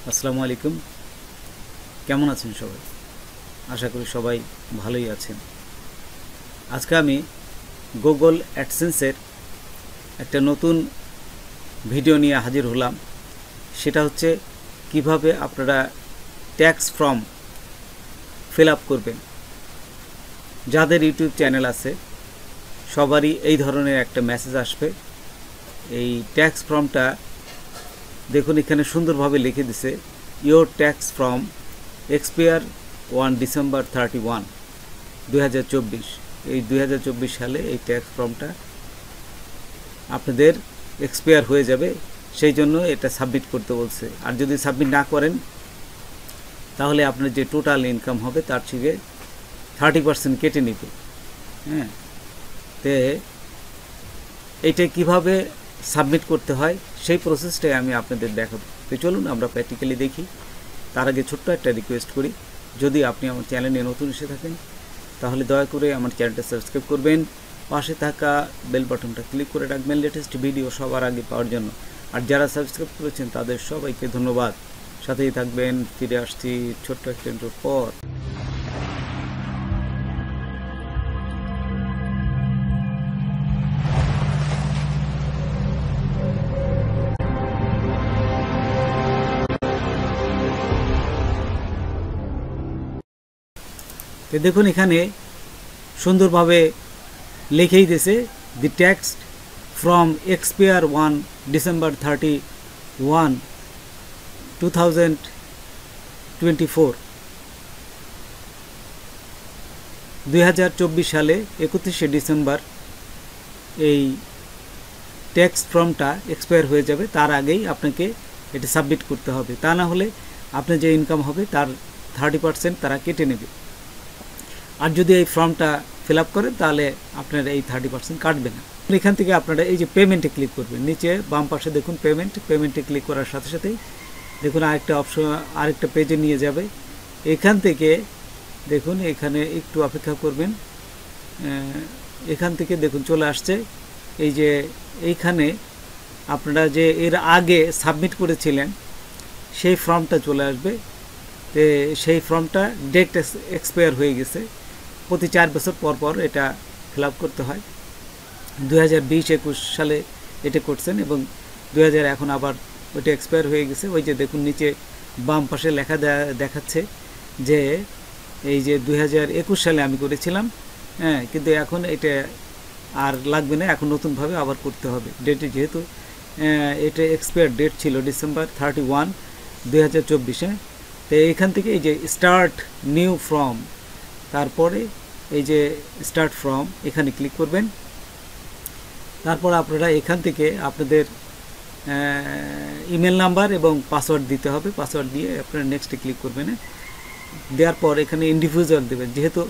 আসসালামু আলাইকুম। কেমন আছেন সবাই? আশা করি সবাই ভালোই আছেন। আজকে আমি গুগল অ্যাডসেন্সের একটা নতুন ভিডিও নিয়ে হাজির হলাম। সেটা হচ্ছে কিভাবে আপনারা ট্যাক্স ফর্ম ফিল আপ করবেন। যাদের ইউটিউব চ্যানেল আছে সবারই এই ধরনের একটা মেসেজ আসবে। এই ট্যাক্স ফর্মটা দেখুন, এখানে সুন্দরভাবে লিখে দিছে, your tax form expire 1 December 31, 2024। এই 2024 সালে এই ট্যাক্স ফর্মটা আপনাদের এক্সপায়ার হয়ে যাবে, সেই জন্য এটা সাবমিট করতে বলছে। আর যদি সাবমিট না করেন তাহলে আপনার যে টোটাল ইনকাম হবে তার থেকে 30% কেটে নিবে। হ্যাঁ, তো এইটা কিভাবে সাবমিট করতে হয় সেই প্রসেসটাই আমি আপনাদের দেখাবো। তো চলুন আমরা প্র্যাকটিক্যালি দেখি। তার আগে ছোট্ট একটা রিকোয়েস্ট করি, যদি আপনি আমার চ্যানেলে নতুন এসে থাকেন তাহলে দয়া করে আমার চ্যানেলটা সাবস্ক্রাইব করবেন, পাশে থাকা বেল বাটনটা ক্লিক করে রাখবেন লেটেস্ট ভিডিও সবার আগে পাওয়ার জন্য। আর যারা সাবস্ক্রাইব করেছেন তাদের সবাইকে ধন্যবাদ। সাথেই থাকবেন। ফিরে আসছি ছোট্ট একটা ইন্ট্রোর পর। তো দেখুন, এখানে সুন্দরভাবে লিখেই দিয়েছে, দি ট্যাক্স ফ্রম এক্সপায়ার 1 ডিসেম্বর 31, 2024। 2024 সালে 31শে ডিসেম্বর এই ট্যাক্স ফর্মটা এক্সপায়ার হয়ে যাবে। তার আগেই আপনাকে এটা সাবমিট করতে হবে, তা না হলে আপনার যে ইনকাম হবে তার 30% তারা কেটে নেবে। আর যদি এই ফর্মটা ফিল আপ করেন তাহলে আপনার এই 30% কাটবে না। এখান থেকে আপনারা এই যে পেমেন্টে ক্লিক করবেন, নিচে বাম পাশে দেখুন পেমেন্টে ক্লিক করার সাথে সাথেই দেখুন আরেকটা অপশন, আরেকটা পেজে নিয়ে যাবে। এখান থেকে দেখুন, এখানে একটু অপেক্ষা করবেন। এখান থেকে দেখুন চলে আসছে, এই যে এইখানে আপনারা যে এর আগে সাবমিট করেছিলেন সেই ফর্মটা চলে আসবে। তো সেই ফর্মটা ডেট এক্সপায়ার হয়ে গেছে, প্রতি 4 বছর পর পর এটা ফিল আপ করতে হয়। 2020-21 সালে এটা করছেন এবং 2000 এখন আবার ওইটা এক্সপায়ার হয়ে গেছে। ওই যে দেখুন নিচে বাম পাশে লেখা দেখাচ্ছে যে এই যে 2021 সালে আমি করেছিলাম, হ্যাঁ, কিন্তু এখন এটা আর লাগবে না, এখন নতুনভাবে আবার করতে হবে। ডেটে যেহেতু এটা এক্সপায়ার ডেট ছিল ডিসেম্বর 31, 2024। তো এইখান থেকে এই যে স্টার্ট নিউ ফর্ম, তারপরে এই যে স্টার্ট ফর্ম এখানে ক্লিক করবেন। তারপর আপনারা এখান থেকে আপনাদের ইমেল নাম্বার এবং পাসওয়ার্ড দিতে হবে। পাসওয়ার্ড দিয়ে আপনারা নেক্সটে ক্লিক করবেন। দেওয়ার পর এখানে ইন্ডিভিজুয়াল দেবেন, যেহেতু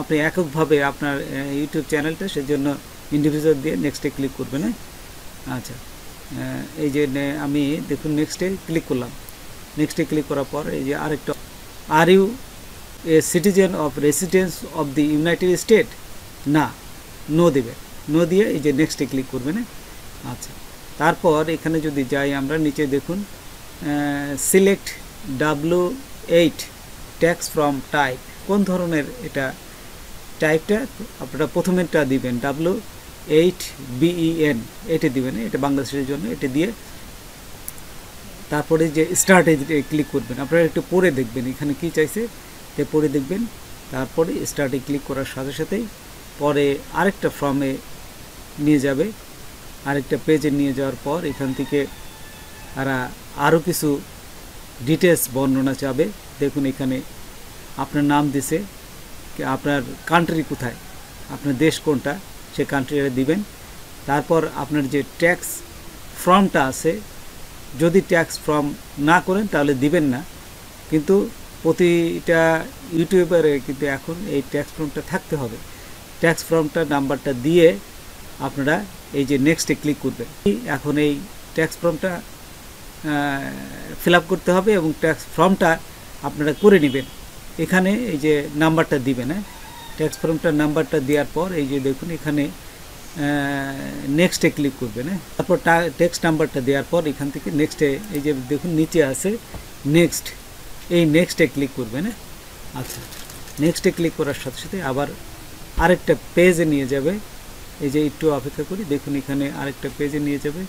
আপনি এককভাবে আপনার ইউটিউব চ্যানেলটা, সেজন্য ইন্ডিভিজুয়াল দিয়ে নেক্সটে ক্লিক করবেন। আচ্ছা, এই যে আমি দেখুন নেক্সটে ক্লিক করলাম। নেক্সটে ক্লিক করার পর এই যে আরেকটা, are you a citizen of residence of the United State, না, নো দেবে। নো দিয়ে এই যে নেক্সটে ক্লিক করবেন। আচ্ছা, তারপর এখানে যদি যাই আমরা, নিচে দেখুন select W8 tax from type, কোন ধরনের এটা টাইপটা আপনারা প্রথমেরটা দিবেন, W8BEN এটা দিবেন, এটা বাংলাদেশের জন্য। এটা দিয়ে তারপরে যে স্টার্টে ক্লিক করবেন। আপনারা একটু পরে দেখবেন এখানে কি চাইছে, তে পরে দেখবেন। তারপরে স্টার্টে ক্লিক করার সাথে সাথেই পরে আরেকটা ফর্মে নিয়ে যাবে, আরেকটা পেজে নিয়ে যাওয়ার পর এখান থেকে আরও কিছু ডিটেলস বর্ণনা চাবে। দেখুন এখানে আপনার নাম দিছে, আপনার কান্ট্রি কোথায়, আপনার দেশ কোনটা, সে কান্ট্রিটা দিবেন। তারপর আপনার যে ট্যাক্স ফর্মটা আছে, যদি ট্যাক্স ফর্ম না করেন তাহলে দিবেন না, কিন্তু প্রতিটা ইউটিউবারে কিন্তু এখন এই ট্যাক্স ফর্মটা থাকতে হবে। ট্যাক্স ফর্মটা নাম্বারটা দিয়ে আপনারা এই যে নেক্সটে ক্লিক করবেন। এখন এই ট্যাক্স ফর্মটা ফিল আপ করতে হবে এবং ট্যাক্স ফর্মটা আপনারা করে নেবেন। এখানে এই যে নাম্বারটা দিবেন, ট্যাক্স ফর্মটার নাম্বারটা দেওয়ার পর এই যে দেখুন এখানে নেক্সটে ক্লিক করবেন। তারপর টেক্সট নাম্বারটা দেওয়ার পর এখান থেকে নেক্সটে এই যে দেখুন নিচে আছে নেক্সট, এই নেক্সটে ক্লিক করবেন। আচ্ছা, নেক্সটে ক্লিক করার সাথে সাথে আবার আরেকটা পেজে নিয়ে যাবে। এই যে একটু অপেক্ষা করি, দেখুন এখানে আরেকটা পেজে নিয়ে যাবে।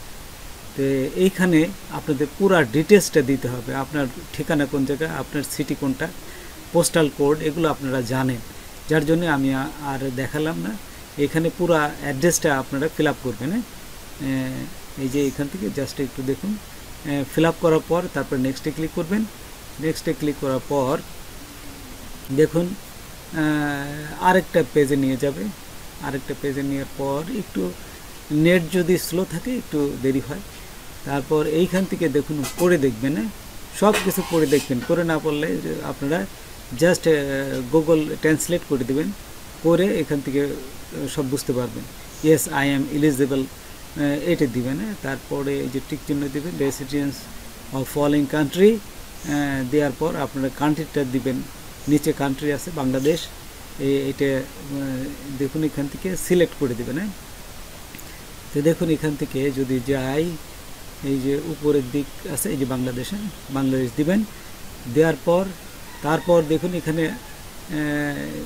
তো এইখানে আপনাদের পুরো ডিটেলসটা দিতে হবে, আপনার ঠিকানা কোন জায়গা, আপনার সিটি কোনটা, পোস্টাল কোড, এগুলো আপনারা জানেন, যার জন্য আমি আর দেখালাম না। এখানে পুরো অ্যাড্রেসটা আপনারা ফিল আপ করবেন। এই যে এখান থেকে জাস্ট একটু দেখুন, ফিল আপ করার পর তারপর নেক্সটে ক্লিক করবেন। নেক্সটে ক্লিক করার পর দেখুন আরেকটা পেজে নিয়ে যাবে। আরেকটা পেজে নেওয়ার পর একটু নেট যদি স্লো থাকে একটু দেরি হয়। তারপর এইখান থেকে দেখুন পড়ে দেখবেন, সব কিছু পড়ে দেখবেন। করে না পড়লে আপনারা জাস্ট গুগল ট্রান্সলেট করে দেবেন, করে এখান থেকে সব বুঝতে পারবেন। ইয়েস আই এম এলিজিবল এটা দিবেন। তারপরে এই যে টিক চিহ্ন দেবেন, রেসিডেন্স অফ ফলোইং কান্ট্রি দেওয়ার পর আপনারা কান্ট্রিটা দিবেন। নিচে কান্ট্রি আছে বাংলাদেশ, এটা দেখুন এখান থেকে সিলেক্ট করে দেবেন। তো দেখুন এখান থেকে যদি যাই, এই যে উপরের দিক আছে এই যে বাংলাদেশে, বাংলাদেশ দিবেন। দেওয়ার পর তারপর দেখুন এখানে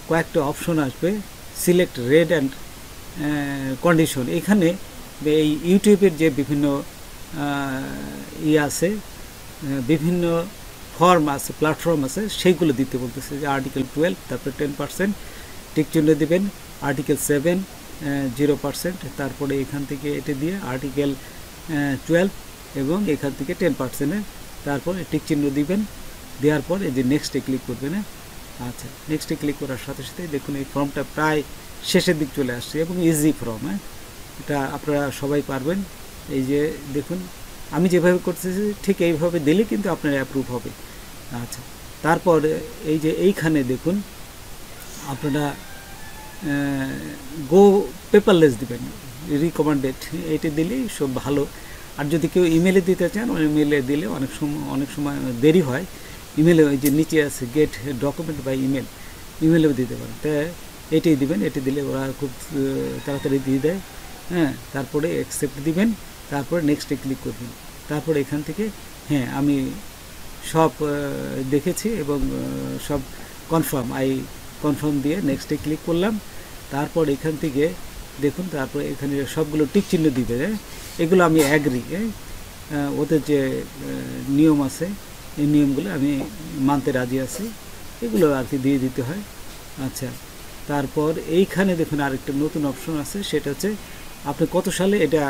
কয়েকটা অপশন আসবে, সিলেক্ট রেট অ্যান্ড কন্ডিশন। এখানে এই ইউটিউবের যে বিভিন্ন আছে, বিভিন্ন ফর্ম আছে, প্ল্যাটফর্ম আছে, সেইগুলো দিতে বলতেছে। যে আর্টিকেল 12, তারপরে 10% টিক চিহ্ন দেবেন। আর্টিকেল 7 0%, তারপরে এখান থেকে এটা দিয়ে আর্টিকেল 12 এবং এখান থেকে 10%, তারপর টিক চিহ্ন দিবেন। দেওয়ার পর এই যে নেক্সটে ক্লিক করবেন। আচ্ছা, নেক্সটে ক্লিক করার সাথে সাথে দেখুন এই ফর্মটা প্রায় শেষের দিক চলে আসছে এবং ইজি ফর্ম। এটা আপনারা সবাই পারবেন। এই যে দেখুন আমি যেভাবে করতেছি ঠিক এইভাবে দিলে কিন্তু আপনার অ্যাপ্রুভ হবে। আচ্ছা, তারপর এই যে এইখানে দেখুন আপনারা গো পেপারলেস দিবেন, রিকমেন্ডেড, এটা দিলেই সব ভালো। আর যদি কেউ ইমেলে দিতে চান, ইমেলে দিলে অনেক সময় দেরি হয়। ইমেলে ওই যে নিচে আছে গেট ডকুমেন্ট বাই ইমেল, ইমেলেও দিতে পারেন। তা এটাই দিবেন, এটি দিলে ওরা খুব তাড়াতাড়ি দিয়ে দেয়। তারপরে অ্যাকসেপ্ট দিবেন, তারপরে নেক্সটে ক্লিক করবেন। তারপরে এখান থেকে আমি সব দেখেছি এবং সব কনফার্ম দিয়ে নেক্সটে ক্লিক করলাম। তারপর এখান থেকে দেখুন, তারপরে এখানে সবগুলো টিক চিহ্ন দিবে। এগুলো আমি অ্যাগ্রি, ওদের যে নিয়ম আছে এই নিয়মগুলো আমি মানতে রাজি আছি, এগুলো আর কি দিয়ে দিতে হয়। আচ্ছা, তারপর এইখানে দেখুন আরেকটা নতুন অপশন আছে, সেটা হচ্ছে আপনি কত সালে এটা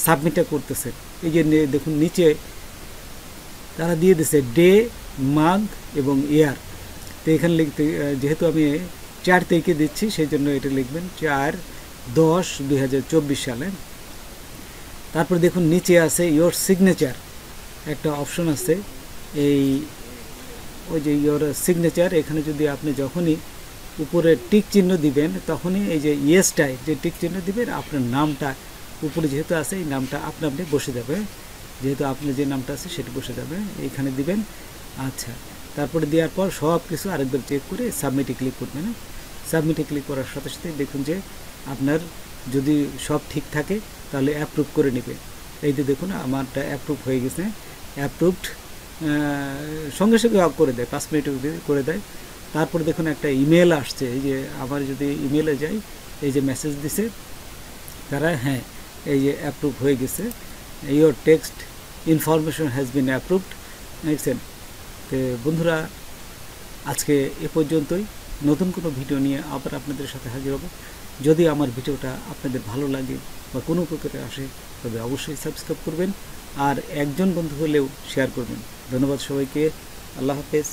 সাবমিটটা করতেছেন। এই যে দেখুন নিচে তারা দিয়ে দিছে ডে, মান্থ এবং ইয়ার। তো এখানে লিখতে, যেহেতু আমি 4 তারিখে দিচ্ছি সেই জন্য এটা লিখবেন 4/10/2024 সালে। তারপর দেখুন নিচে আছে ইয়োর সিগনেচার, একটা অপশন আছে, ওই যে ইয়োর সিগনেচার। এখানে যদি আপনি যখনই উপরে টিক চিহ্ন দিবেন তখনই এই যে ইয়েসটাই যে টিক চিহ্ন দিবেন, আপনার নামটা উপরে যেহেতু আছে এই নামটা আপনি বসে যাবে, যেহেতু আপনার যে নামটা আছে সেটা বসে যাবে, এইখানে দিবেন। আচ্ছা, তারপরে দেওয়ার পর সব কিছু আরেকবার চেক করে সাবমিটে ক্লিক করবেন। সাবমিটে ক্লিক করার সাথে সাথে দেখুন যে আপনার যদি সব ঠিক থাকে তাহলে অ্যাপ্রুভ করে নেবে। এই যে দেখুন আমারটা অ্যাপ্রুভ হয়ে গেছে, অ্যাপ্রুভড সঙ্গে সঙ্গে করে দেয়, 5 মিনিট করে দেয়। তারপরে দেখুন একটা ইমেল আসছে, এই যে আবার যদি ইমেলে যাই, এই যে মেসেজ দিছে তারা, এই যে অ্যাপ্রুভ হয়ে গেছে, your text information has been approved. দেখছেন? তো বন্ধুরা, আজকে এ পর্যন্তই। নতুন কোনো ভিডিও নিয়ে আবার আপনাদের সাথে হাজির হব। যদি আমার ভিডিওটা আপনাদের ভালো লাগে বা কোনো উপকারে আসে তবে অবশ্যই সাবস্ক্রাইব করবেন, আর একজন বন্ধু হলেও শেয়ার করবেন। ধন্যবাদ সবাইকে, আল্লাহ হাফেজ।